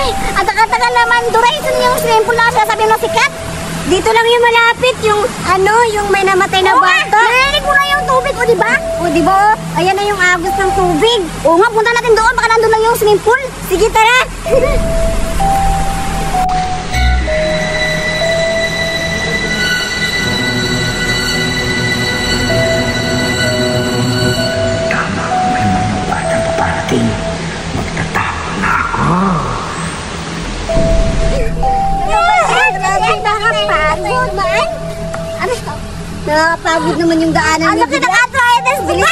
Duray, ang tagal-tagal naman. Duray, saan yung swimming pool na sabi mo sikat? Dito lang yung malapit, yung yung may namatay na bata. Narinig mo na yung tubig, o diba? O diba, ayan na yung agos ng tubig. Oo nga, punta natin doon, baka nandun lang yung swimming pool. Sige, tara. Tama, may mga batang paparating. Magtatapon na ako. Nakapagod man? Ano ito? Nakakapagod naman yung daanan Ano ka naka-arthritis? Bilis!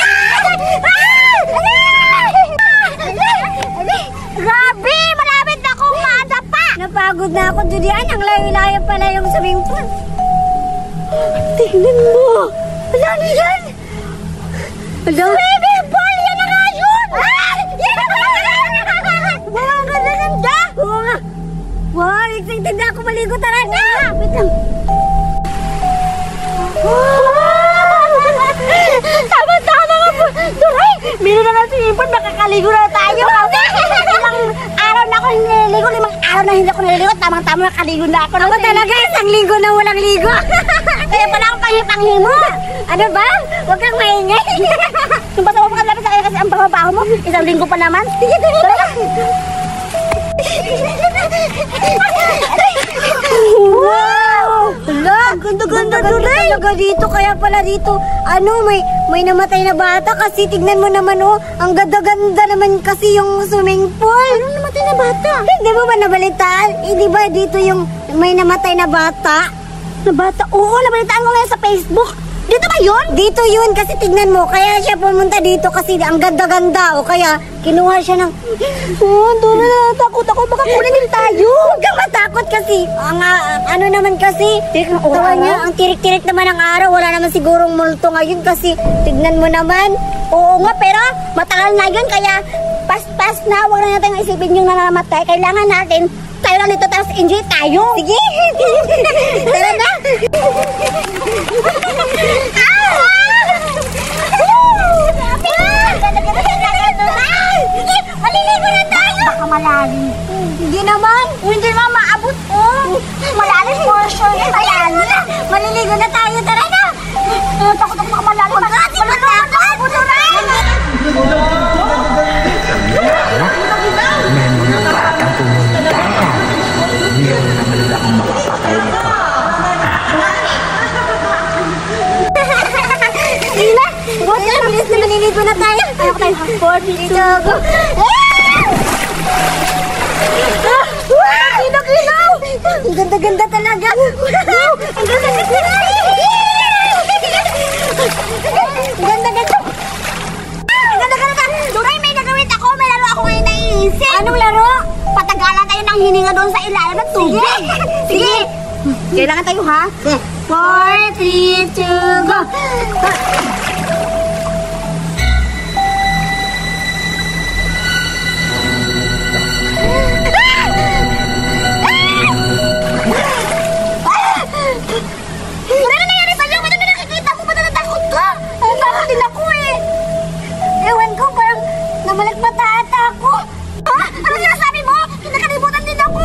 Grabe! Malapit na akong madapa! Napagod na ako, Julian. Ang layo-layo pala yung swimming pool. Tingnan mo! Wala na yan! Wala? Swimming pool! Yan na nga yun! Yan na nga yun! Wow, ang ganda ganda! Oo nga! Wow, excited na ako maligo. Tara na! Wait lang. Tama-tama nga po! Duray! Meron na nga swimming pool, makakaligo na tayo! Ilang araw na ako nililigo, 5 araw na hindi ako nililigo, tamang-tama nakaligo na ako. Ako talaga, isang linggo na walang ligo. Kaya pala akong panghi-panghi mo! Ano ba? Huwag kang maingay. Yung basta mo pakalapit sa kanya kasi ang baho-baho mo, 1 linggo pa naman. Sige, tara! Wow! Hala, ganda-ganda talaga dito. Kaya pala dito, may namatay na bata kasi tignan mo naman ang ganda-ganda naman kasi yung swimming pool. Anong namatay na bata? Hindi mo ba nabalitaan? Di ba dito yung may namatay na bata? Na bata? Oo, nabalitaan ko ngayon sa Facebook. Dito ba yun? Dito yun kasi tignan mo, kaya siya pumunta dito kasi ang ganda-ganda o kaya kinuha siya ng Dora, natakot ako, baka kunin din tayo. Huwag kang matakot kasi ano naman kasi tawa niya, ang tirik-tirik naman ang araw, wala naman sigurong multo ngayon kasi tignan mo naman. Oo nga, pero matagal na yun, kaya pas-pas na, huwag na natin isipin yung nanamatay. Kailangan natin tayo lang dito, tapos enjoy tayo. Sige! Tara na! Maliligo na tayo! Baka malalim. Hindi naman! Hindi naman maabot ko. Malalim portion. Malalim. Maliligo na tayo, tara na! Takot ako baka malalim. Pagkati matakot! May mga batang pumunta. Meron naman lang akong makapatay nito. Sige na! Buti na, bilis na maliligo na tayo! Ayaw tayo, 4, 3, 2, go! Kinaw! Ang ganda-ganda talaga! Ang ganda-ganda! Ang ganda-ganda! Duray, may nagawin ako. May laro ako ngayon naiisip. Anong laro? Patagalan tayo ng hininga doon sa ilalim ng tubig. Sige! Kailangan tayo, ha? 4, 3, 2, go! Wala na nangyari sa'yo. Ba't na nakikita mo? Ba't natakot ka? Takot din ako eh. Ewan ko, parang namalagmata ata ako. Ha? Ano sinasabi mo? Nakalimutan din ako.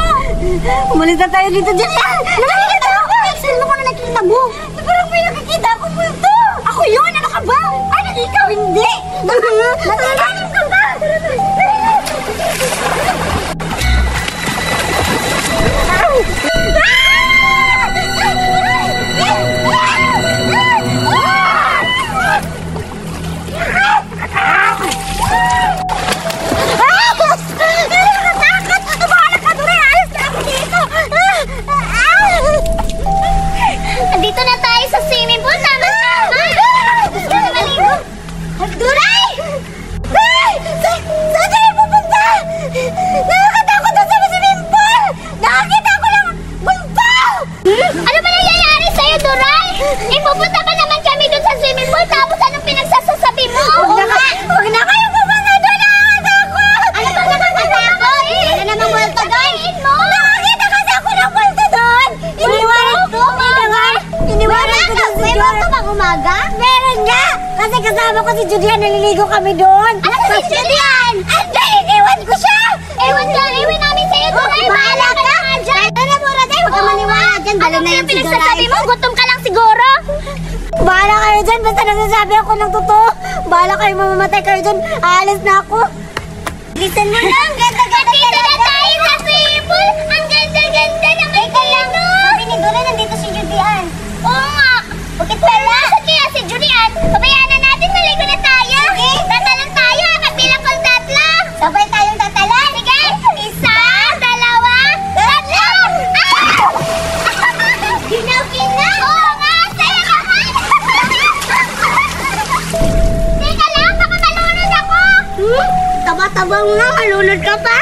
Umalis na tayo dito, Julian! Nakikita ako. Sino mo na nakikita mo? Parang may nakikita ako multo! Ako yun. Ano ka ba? Ay, ikaw hindi. Nakakalim ka ba? Andito na tayo sa swimming pool. Tama-tama. Gusto na maligo. Duray! Saan tayo pupunta? Nakakatakot na sa swimming pool. Nakakita ko lang multo. Ano ba nangyayari sa'yo, Duray? Ipupunta pa naman kami dun sa swimming pool. Tapos anong pinagsasasabi mo? Huwag na kayo pupunta doon! Nakakatakot! Ano ba nakakatakot? Wala namang multo doon. Nakakita kasi ako ng multo doon! Iniwanan ko! Iniwanan ko doon si May Julian! multo bang umaga? Meron nga! Kasi kasama ko si Julian, naliligo kami doon! Ano si Julian? Anday! Iniwan ko siya! Ewan namin sa'yo, Duray. na yung yan si pinagsasabi mo? Doraemon. Gutom ka lang siguro? Bahala kayo dyan, basta nagsasabi ako ng totoo. Bahala kayo, mamamatay kayo dyan. Aalis na ako. Listen mo lang, ganda-ganda Dito na tayo sa swimming pool! Ang ganda-ganda naman dito! Sabi ni Dora, nandito si Judian. Oo nga! Bakit Pero wala? nasaan kaya si Julian? Pabayaan na natin, maligo na tayo! Tatalang tayo, kabilang kong tatlo! Sabay tayong tatalan. Sige! Isa, dalawa, tatlo! Ah! Ginaw-ginaw! Oo nga! Saya naman! Teka lang, baka malunod ako! Taba-tabang na, malunod ka pa.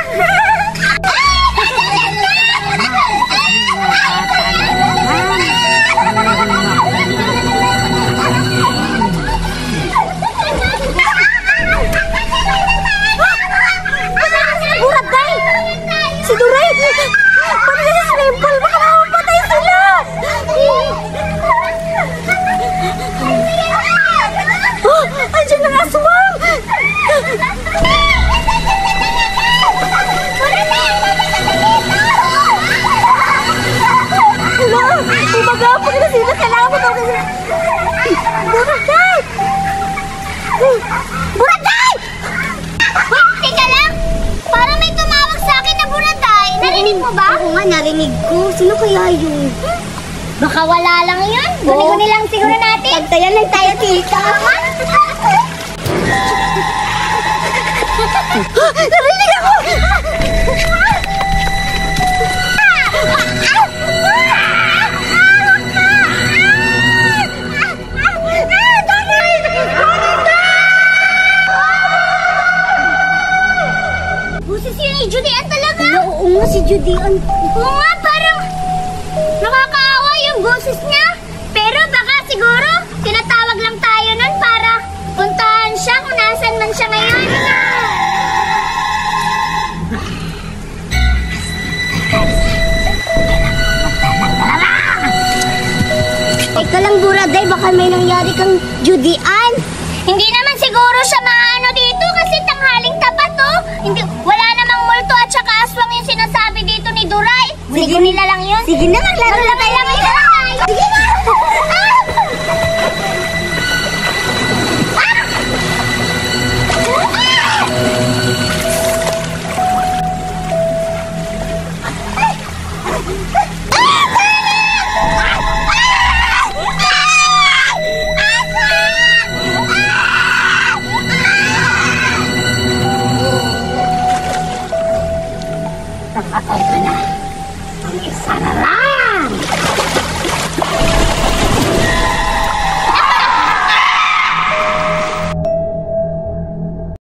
Buraday! Si Duray! Paano na si Simple? Baka mapatay sila! Oh, andyan ang aswang! Hala! Umagapag na sila! Kailangan mo daw kasi... Buraday! Buraday! Teka lang! Parang may tumawag sa akin na buraday. Narinig mo ba? Oo nga, narinig ko. Sino kaya yun? Baka wala lang yun. Guni-guni lang siguro natin. Pagtayan lang tayo, tita. Narinig ako! Busis yun ni Julian talaga. Oo nga, si Judian. Oo nga, parang nakakaawa yung boses niya. Pero baka siguro tinatawag lang tayo nun para puntahan siya kung nasan man siya ngayon. Teka lang, Buraday, baka may nangyari kang Judian. Hindi naman siguro siya maano dito kasi tanghaling tapat oh. Hindi, wala namang multo at saka aswang yung sinasabi dito ni Duray. Guni nila lang yun. Sige na, maglaro na tayo. Sige na! Ang isa na